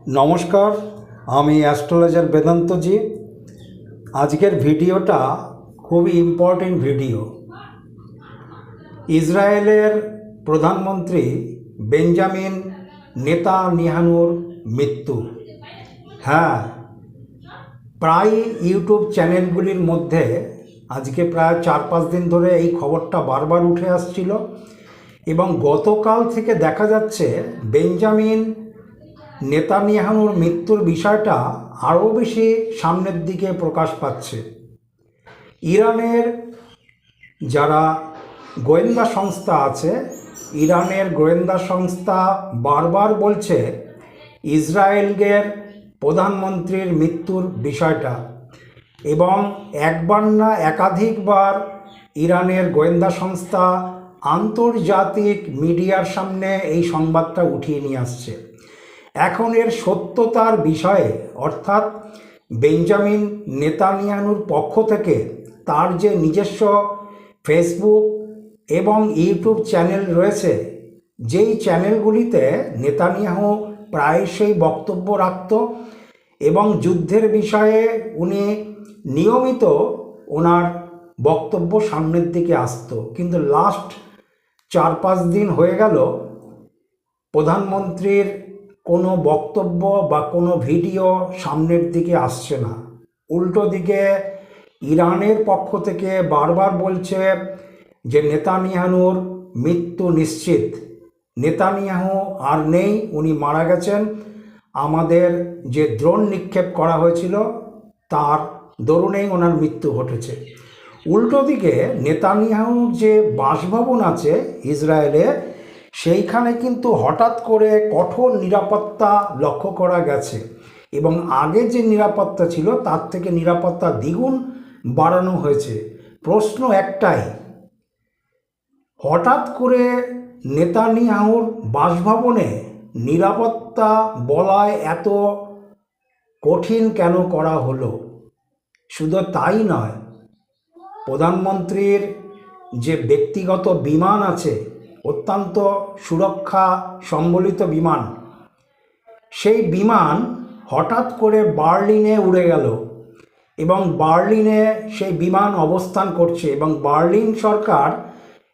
নমস্কার, আমি অ্যাস্ট্রোলজার বেদান্তজি। আজকের ভিডিওটা খুবই ইম্পর্টেন্ট ভিডিও। ইসরায়েলের প্রধানমন্ত্রী বেঞ্জামিন নেতানিয়াহুর মৃত্যু। হ্যাঁ, প্রায় ইউটিউব চ্যানেলগুলির মধ্যে আজকে প্রায় 4-5 দিন ধরে এই খবরটা বারবার উঠে আসছিল এবং গতকাল থেকে দেখা যাচ্ছে বেঞ্জামিন নেতানিয়াহুর মৃত্যুর বিষয়টা আরও বেশি সামনের দিকে প্রকাশ পাচ্ছে। ইরানের যারা গোয়েন্দা সংস্থা আছে, ইরানের গোয়েন্দা সংস্থা বারবার বলছে ইসরায়েলের প্রধানমন্ত্রীর মৃত্যুর বিষয়টা, এবং একবার না একাধিকবার ইরানের গোয়েন্দা সংস্থা আন্তর্জাতিক মিডিয়ার সামনে এই সংবাদটা উঠিয়ে নিয়ে আসছে। এখন এর সত্যতার বিষয়ে, অর্থাৎ বেঞ্জামিন নেতানিয়াহুর পক্ষ থেকে তার যে নিজস্ব ফেসবুক এবং ইউটিউব চ্যানেল রয়েছে, যেই চ্যানেলগুলিতে নেতানিয়াহু প্রায়শই বক্তব্য রাখত এবং যুদ্ধের বিষয়ে উনি নিয়মিত ওনার বক্তব্য সামনের দিকে আসত, কিন্তু লাস্ট 4-5 দিন হয়ে গেল প্রধানমন্ত্রীর কোনো বক্তব্য বা কোনো ভিডিও সামনের দিকে আসছে না। উল্টো দিকে ইরানের পক্ষ থেকে বারবার বলছে যে নেতানিয়াহুর মৃত্যু নিশ্চিত, নেতানিয়াহু আর নেই, উনি মারা গেছেন, আমাদের যে ড্রোন নিক্ষেপ করা হয়েছিল তার দরুনেই ওনার মৃত্যু ঘটেছে। উল্টো দিকে নেতানিয়াহুর যে বাসভবন আছে ইসরায়েলে, সেইখানে কিন্তু হঠাৎ করে কঠোর নিরাপত্তা লক্ষ্য করা গেছে এবং আগে যে নিরাপত্তা ছিল তার থেকে নিরাপত্তা দ্বিগুণ বাড়ানো হয়েছে। প্রশ্ন একটাই, হঠাৎ করে নেতানিয়াহুর বাসভবনে নিরাপত্তা বলায় এত কঠিন কেন করা হলো? শুধু তাই নয়, প্রধানমন্ত্রীর যে ব্যক্তিগত বিমান আছে, অত্যন্ত সুরক্ষা সম্বলিত বিমান, সেই বিমান হঠাৎ করে বার্লিনে উড়ে গেল এবং বার্লিনে সেই বিমান অবস্থান করছে এবং বার্লিন সরকার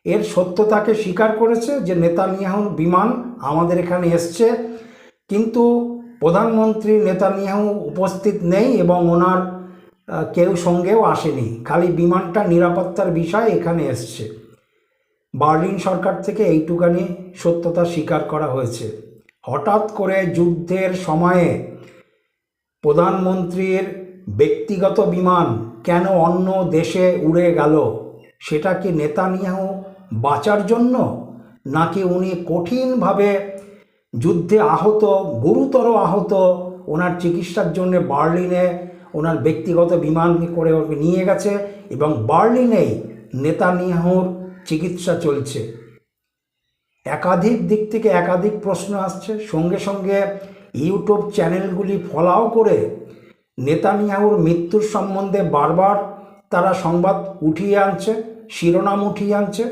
এর সত্যতাকে স্বীকার করেছে যে নেতানিয়াহুর বিমান আমাদের এখানে এসছে, কিন্তু প্রধানমন্ত্রী নেতানিয়াহু উপস্থিত নেই এবং ওনার কেউ সঙ্গেও আসেনি, খালি বিমানটা নিরাপত্তার বিষয় এখানে এসছে। বার্লিন সরকার থেকে এইটুকানি সত্যতা স্বীকার করা হয়েছে। হঠাৎ করে যুদ্ধের সময়ে প্রধানমন্ত্রীর ব্যক্তিগত বিমান কেন অন্য দেশে উড়ে গেল? সেটা কি নেতানিয়াহু বাঁচার জন্য, নাকি উনি কঠিনভাবে যুদ্ধে আহত, গুরুতর আহত, ওনার চিকিৎসার জন্য বার্লিনে ওনার ব্যক্তিগত বিমান করে নিয়ে গেছে এবং বার্লিনেই নেতানিয়াহুর চিকিৎসা চলছে? একাধিক দিক থেকে একাধিক প্রশ্ন আসছে। সঙ্গে সঙ্গে ইউটিউব চ্যানেলগুলি ফলাও করে নেতানিয়াহুর মৃত্যুর সম্বন্ধে বারবার তারা সংবাদ উঠিয়ে আনছে, শিরোনাম উঠিয়ে আনছে।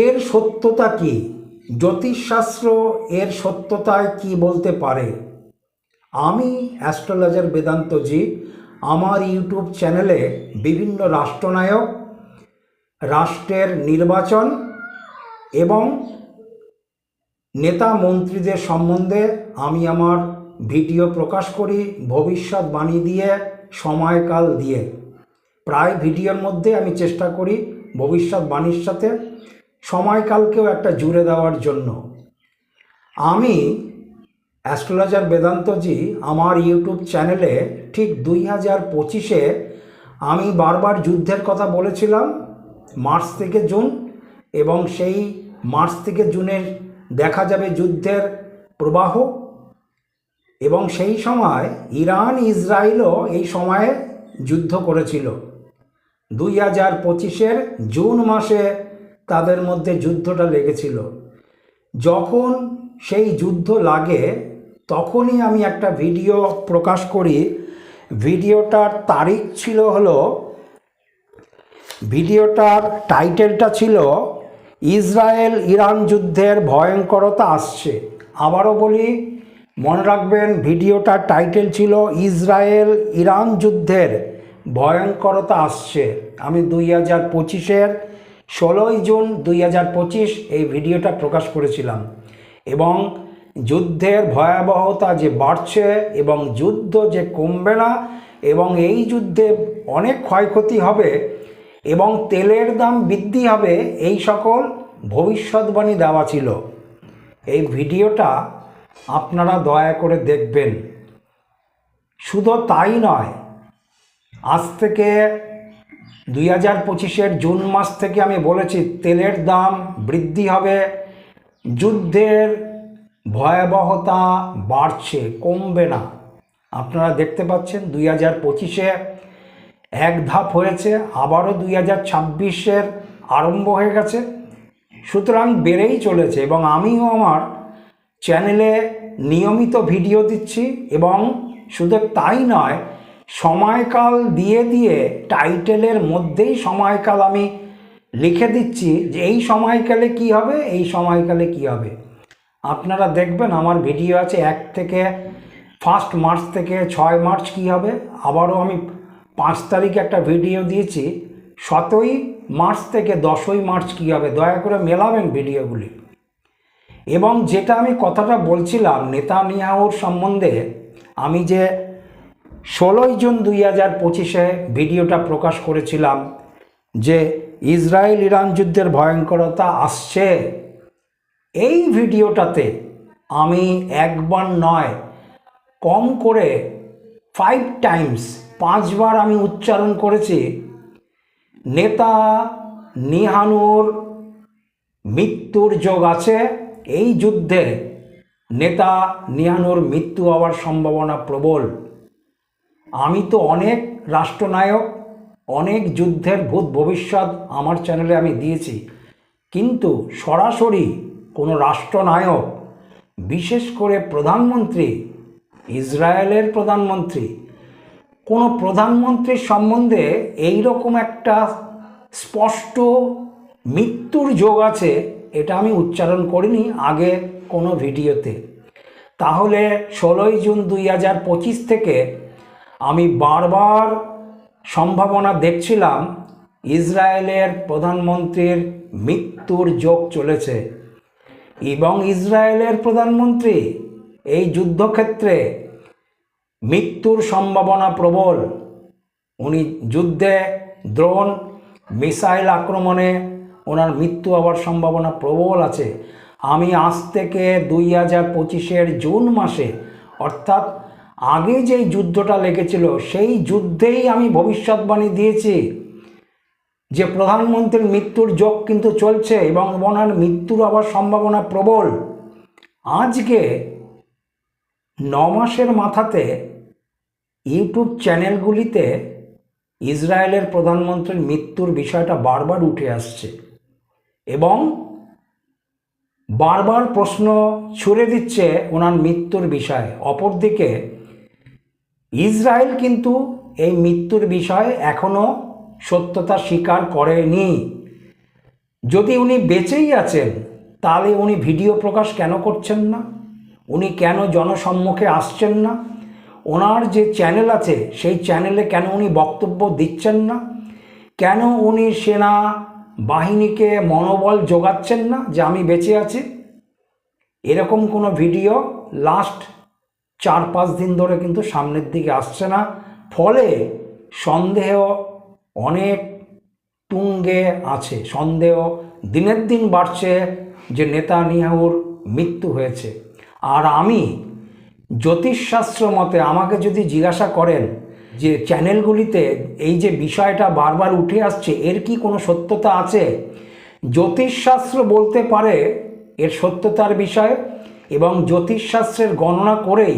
এর সত্যতা কি? জ্যোতিষশাস্ত্র এর সত্যতায় কি বলতে পারে? আমি অ্যাস্ট্রোলজার বেদান্তজি আমার ইউটিউব চ্যানেলে বিভিন্ন রাষ্ট্রনায়ক, রাষ্ট্রের নির্বাচন এবং নেতা মন্ত্রীদের সম্বন্ধে আমি আমার ভিডিও প্রকাশ করি, ভবিষ্যৎবাণী দিয়ে, সময়কাল দিয়ে। প্রায় ভিডিওর মধ্যে আমি চেষ্টা করি ভবিষ্যৎবাণীর সাথে সময়কালকেও একটা জুড়ে দেওয়ার জন্য। আমি অ্যাস্ট্রোলজার বেদান্তজি আমার ইউটিউব চ্যানেলে ঠিক 2025-এ আমি বারবার যুদ্ধের কথা বলেছিলাম, মার্চ থেকে জুন, এবং সেই মার্চ থেকে জুনের দেখা যাবে যুদ্ধের প্রবাহ, এবং সেই সময় ইরান ইসরায়েলও এই সময়ে যুদ্ধ করেছিল। 2025-এর জুন মাসে তাদের মধ্যে যুদ্ধটা লেগেছিল। যখন সেই যুদ্ধ লাগে তখনই আমি একটা ভিডিও প্রকাশ করি। ভিডিওটার তারিখ ছিল ভিডিওটার টাইটেলটা ছিল ইসরায়েল ইরান যুদ্ধের ভয়ঙ্করতা আসছে। আবারও বলি, মনে রাখবেন, ভিডিওটার টাইটেল ছিল ইসরায়েল ইরান যুদ্ধের ভয়ঙ্করতা আসছে। আমি 2025-এর 16ই জুন 2025 এই ভিডিওটা প্রকাশ করেছিলাম, এবং যুদ্ধের ভয়াবহতা যে বাড়ছে এবং যুদ্ধ যে কমবে না, এবং এই যুদ্ধে অনেক ক্ষয়ক্ষতি হবে এবং তেলের দাম বৃদ্ধি হবে, এই সকল ভবিষ্যৎবাণী দেওয়া ছিল। এই ভিডিওটা আপনারা দয়া করে দেখবেন। শুধু তাই নয়, আজ থেকে 2025-এর জুন মাস থেকে আমি বলেছি তেলের দাম বৃদ্ধি হবে, যুদ্ধের ভয়াবহতা বাড়ছে, কমবে না। আপনারা দেখতে পাচ্ছেন 2025-এ এক ধাপ হয়েছে, আবারও 2026-এর আরম্ভ হয়ে গেছে। সুতরাং বেড়েই চলেছে, এবং আমিও আমার চ্যানেলে নিয়মিত ভিডিও দিচ্ছি, এবং শুধু তাই নয়, সময়কাল দিয়ে দিয়ে টাইটেলের মধ্যেই সময়কাল আমি লিখে দিচ্ছি যে এই সময়কালে কি হবে, এই সময়কালে কি হবে। আপনারা দেখবেন আমার ভিডিও আছে 1 মার্চ থেকে 6 মার্চ কি হবে। আবারও আমি 5 তারিখে একটা ভিডিও দিয়েছি 7ই মার্চ থেকে 10ই মার্চ কি হবে। দয়া করে মেলাবেন ভিডিওগুলি। এবং যেটা আমি কথাটা বলছিলাম নেতানিয়াহুর সম্বন্ধে, আমি যে 16ই জুন 2025-এ ভিডিওটা প্রকাশ করেছিলাম যে ইসরায়েল ইরান যুদ্ধের ভয়ঙ্করতা আসছে, এই ভিডিওটাতে আমি একবার নয়, কম করে 5 টাইমস 5 বার আমি উচ্চারণ করেছি নেতানিয়াহুর মৃত্যুর যোগ আছে। এই যুদ্ধে নেতানিয়াহুর মৃত্যু হওয়ার সম্ভাবনা প্রবল। আমি তো অনেক রাষ্ট্রনায়ক, অনেক যুদ্ধের ভূত ভবিষ্যৎ আমার চ্যানেলে আমি দিয়েছি, কিন্তু সরাসরি কোনো রাষ্ট্রনায়ক, বিশেষ করে প্রধানমন্ত্রী, ইসরায়েলের প্রধানমন্ত্রী, কোনো প্রধানমন্ত্রীর সম্বন্ধে এই রকম একটা স্পষ্ট মৃত্যুর যোগ আছে এটা আমি উচ্চারণ করিনি আগে কোনো ভিডিওতে। তাহলে 16ই জুন 2025 থেকে আমি বারবার সম্ভাবনা দেখছিলাম ইসরায়েলের প্রধানমন্ত্রীর মৃত্যুর যোগ চলেছে, এবং ইসরায়েলের প্রধানমন্ত্রী এই যুদ্ধক্ষেত্রে মৃত্যুর সম্ভাবনা প্রবল। উনি যুদ্ধে ড্রোন মিসাইল আক্রমণে ওনার মৃত্যু হওয়ার সম্ভাবনা প্রবল আছে। আমি আজ থেকে 2025-এর জুন মাসে, অর্থাৎ আগে যেই যুদ্ধটা লেগেছিল সেই যুদ্ধেই আমি ভবিষ্যৎবাণী দিয়েছি যে প্রধানমন্ত্রীর মৃত্যুর যোগ কিন্তু চলছে এবং ওনার মৃত্যুর হওয়ার সম্ভাবনা প্রবল। আজকে 9 মাসের মাথাতে ইউটিউব চ্যানেলগুলিতে ইসরায়েলের প্রধানমন্ত্রীর মৃত্যুর বিষয়টা বারবার উঠে আসছে, এবং বারবার প্রশ্ন ছুড়ে দিচ্ছে ওনার মৃত্যুর বিষয়ে। অপরদিকে ইসরায়েল কিন্তু এই মৃত্যুর বিষয়ে এখনও সত্যতা স্বীকার করেনি। যদি উনি বেঁচেই আছেন তাহলে উনি ভিডিও প্রকাশ কেন করছেন না? উনি কেন জনসম্মুখে আসছেন না? ওনার যে চ্যানেল আছে সেই চ্যানেলে কেন উনি বক্তব্য দিচ্ছেন না? কেন উনি সেনা বাহিনীকে মনোবল যোগাচ্ছেন না যে আমি বেঁচে আছি? এরকম কোনো ভিডিও লাস্ট 4-5 দিন ধরে কিন্তু সামনের দিকে আসছে না। ফলে সন্দেহ অনেক তুঙ্গে আছে, সন্দেহ দিনের দিন বাড়ছে যে নেতানিয়াহুর মৃত্যু হয়েছে। আর আমি জ্যোতিষশাস্ত্র মতে, আমাকে যদি জিজ্ঞাসা করেন যে চ্যানেলগুলিতে এই যে বিষয়টা বারবার উঠে আসছে এর কি কোনো সত্যতা আছে, জ্যোতিষশাস্ত্র বলতে পারে এর সত্যতার বিষয়, এবং জ্যোতিষশাস্ত্রের গণনা করেই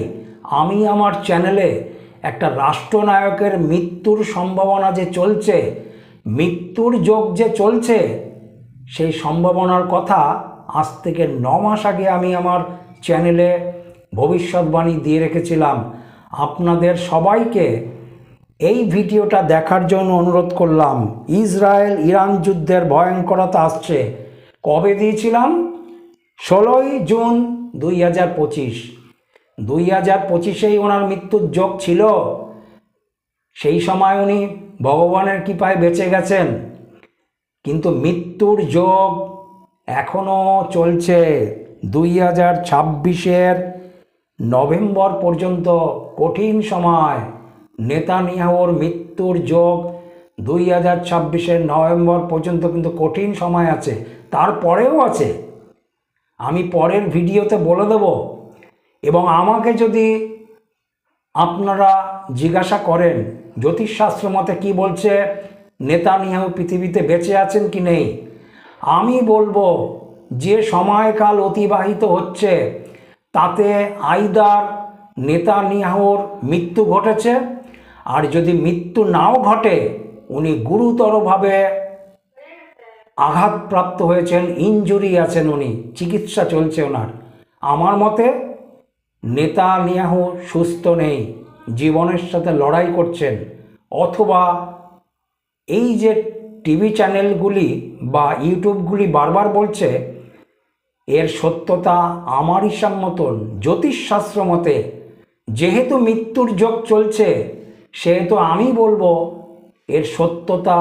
আমি আমার চ্যানেলে একটা রাষ্ট্রনায়কের মৃত্যুর সম্ভাবনা যে চলছে, মৃত্যুর যোগ যে চলছে, সেই সম্ভাবনার কথা আজ থেকে 9 মাস আগে আমি আমার চ্যানেলে ভবিষ্যৎবাণী দিয়ে রেখেছিলাম। আপনাদের সবাইকে এই ভিডিওটা দেখার জন্য অনুরোধ করলাম। ইসরায়েল ইরান যুদ্ধের ভয়ঙ্করতা আসছে। কবে দিয়েছিলাম? 16ই জুন 2025। 2025-এই ওনার মৃত্যুর যোগ ছিল, সেই সময় উনি ভগবানের কৃপায় বেঁচে গেছেন, কিন্তু মৃত্যুর যোগ এখনও চলছে। 2026-এর নভেম্বর পর্যন্ত কঠিন সময়। নেতানিয়াহুর মৃত্যুর যোগ 2026-এর নভেম্বর পর্যন্ত কিন্তু কঠিন সময় আছে, তারপরেও আছে। আমি পরের ভিডিওতে বলে দেব। এবং আমাকে যদি আপনারা জিজ্ঞাসা করেন জ্যোতিষশাস্ত্র মতে কি বলছে, নেতানিয়াহু পৃথিবীতে বেঁচে আছেন কি নেই, আমি বলবো যে সময়কাল অতিবাহিত হচ্ছে তাতে আইদার নেতানিয়াহুর মৃত্যু ঘটেছে, আর যদি মৃত্যু নাও ঘটে উনি গুরুতরভাবে আঘাতপ্রাপ্ত হয়েছেন, ইনজুরি আছেন, উনি চিকিৎসা চলছে ওনার। আমার মতে নেতানিয়াহু সুস্থ নেই, জীবনের সাথে লড়াই করছেন। অথবা এই যে টিভি চ্যানেলগুলি বা ইউটিউবগুলি বারবার বলছে, এর সত্যতা আমার হিসাব মতন জ্যোতিষশাস্ত্র মতে যেহেতু মৃত্যুর যোগ চলছে, সেহেতু আমি বলবো এর সত্যতা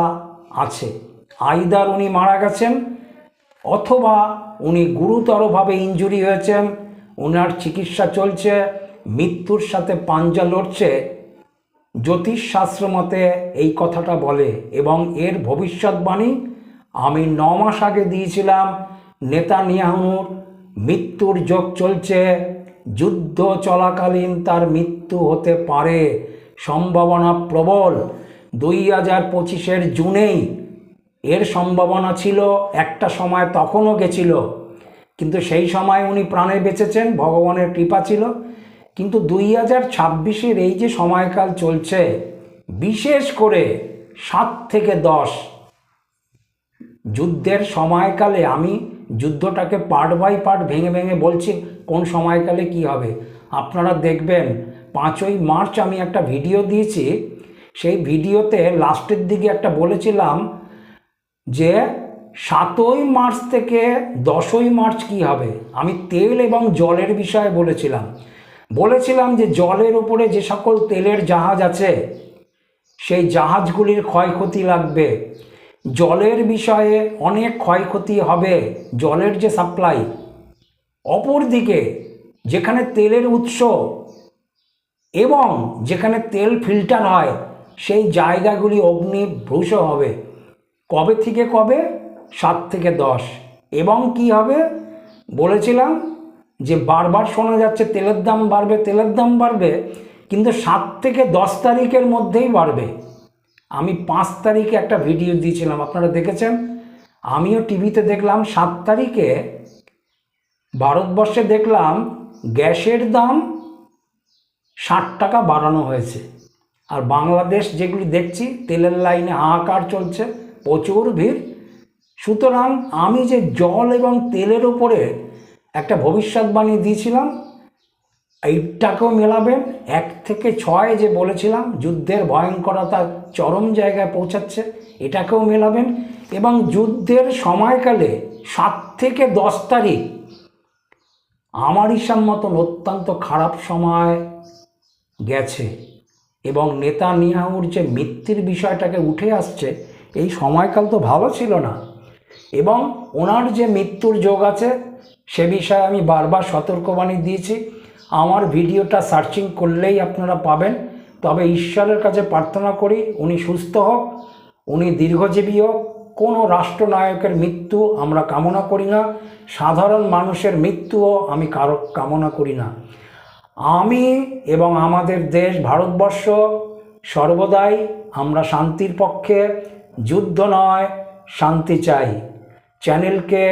আছে। আইদার উনি মারা গেছেন অথবা উনি গুরুতরভাবে ইনজুরি হয়েছেন, ওনার চিকিৎসা চলছে, মৃত্যুর সাথে পাঞ্জা লড়ছে। জ্যোতিষশাস্ত্র মতে এই কথাটা বলে, এবং এর ভবিষ্যৎবাণী আমি 9 মাস আগে দিয়েছিলাম। নেতানিয়াহুর মৃত্যুর যোগ চলছে, যুদ্ধ চলাকালীন তার মৃত্যু হতে পারে, সম্ভাবনা প্রবল। 2025-এর জুনেই এর সম্ভাবনা ছিল, একটা সময় তখনও গেছিল, কিন্তু সেই সময় উনি প্রাণে বেঁচেছেন, ভগবানের কৃপা ছিল। কিন্তু 2026-এর এই যে সময়কাল চলছে, বিশেষ করে 7 থেকে 10 যুদ্ধের সময়কালে, আমি যুদ্ধটাকে পার্ট বাই পার্ট ভেঙে ভেঙে বলছি কোন সময়কালে কি হবে। আপনারা দেখবেন 5ই মার্চ আমি একটা ভিডিও দিয়েছি, সেই ভিডিওতে লাস্টের দিকে একটা বলেছিলাম যে 7ই মার্চ থেকে 10ই মার্চ কি হবে। আমি তেল এবং জলের বিষয়ে বলেছিলাম যে জলের উপরে যে সকল তেলের জাহাজ আছে সেই জাহাজগুলির ক্ষয়ক্ষতি লাগবে, জলের বিষয়ে অনেক ক্ষয়ক্ষতি হবে, জলের যে সাপ্লাই। অপরদিকে যেখানে তেলের উৎস এবং যেখানে তেল ফিল্টার হয় সেই জায়গাগুলি অগ্নিভূষ হবে। কবে থেকে কবে? 7 থেকে 10। এবং কি হবে বলেছিলাম যে বারবার শোনা যাচ্ছে তেলের দাম বাড়বে, কিন্তু 7 থেকে 10 তারিখের মধ্যেই বাড়বে। আমি 5 তারিখে একটা ভিডিও দিয়েছিলাম, আপনারা দেখেছেন। আমিও টিভিতে দেখলাম 7 তারিখে ভারতবর্ষে দেখলাম গ্যাসের দাম 60 টাকা বাড়ানো হয়েছে। আর বাংলাদেশ যেগুলি দেখছি তেলের লাইনে হাহাকার চলছে, প্রচুর ভিড়। সুতরাং আমি যে জল এবং তেলের উপরে একটা ভবিষ্যৎবাণী দিয়েছিলাম, এইটাকেও মেলাবেন। 1 থেকে 6 যে বলেছিলাম যুদ্ধের ভয়ঙ্করতা চরম জায়গায় পৌঁছাচ্ছে, এটাকেও মেলাবেন। এবং যুদ্ধের সময়কালে 7 থেকে 10 তারিখ আমার হিসাব মতন অত্যন্ত খারাপ সময় গেছে। এবং নেতানিয়াহুর যে মৃত্যুর বিষয়টাকে উঠে আসছে, এই সময়কাল তো ভালো ছিল না। এবং ওনার যে মৃত্যুর যোগ আছে সে বিষয়ে আমি বারবার সতর্কবাণী দিয়েছি। আমার ভিডিওটা সার্চিং করলেই আপনারা পাবেন। তবে ঈশ্বরের কাছে প্রার্থনা করি উনি সুস্থ হোক, উনি দীর্ঘজীবী হোক। কোনো রাষ্ট্রনায়কের মৃত্যু আমরা কামনা করি না, সাধারণ মানুষের মৃত্যুও আমি কারো কামনা করি না। আমি এবং আমাদের দেশ ভারতবর্ষ সর্বদাই আমরা শান্তির পক্ষে, যুদ্ধ নয় শান্তি চাই। চ্যানেলকে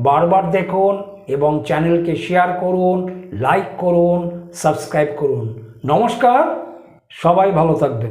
বারবার দেখুন এবং চ্যানেলকে শেয়ার করুন, লাইক করুন, সাবস্ক্রাইব করুন। নমস্কার, সবাই ভালো থাকবেন।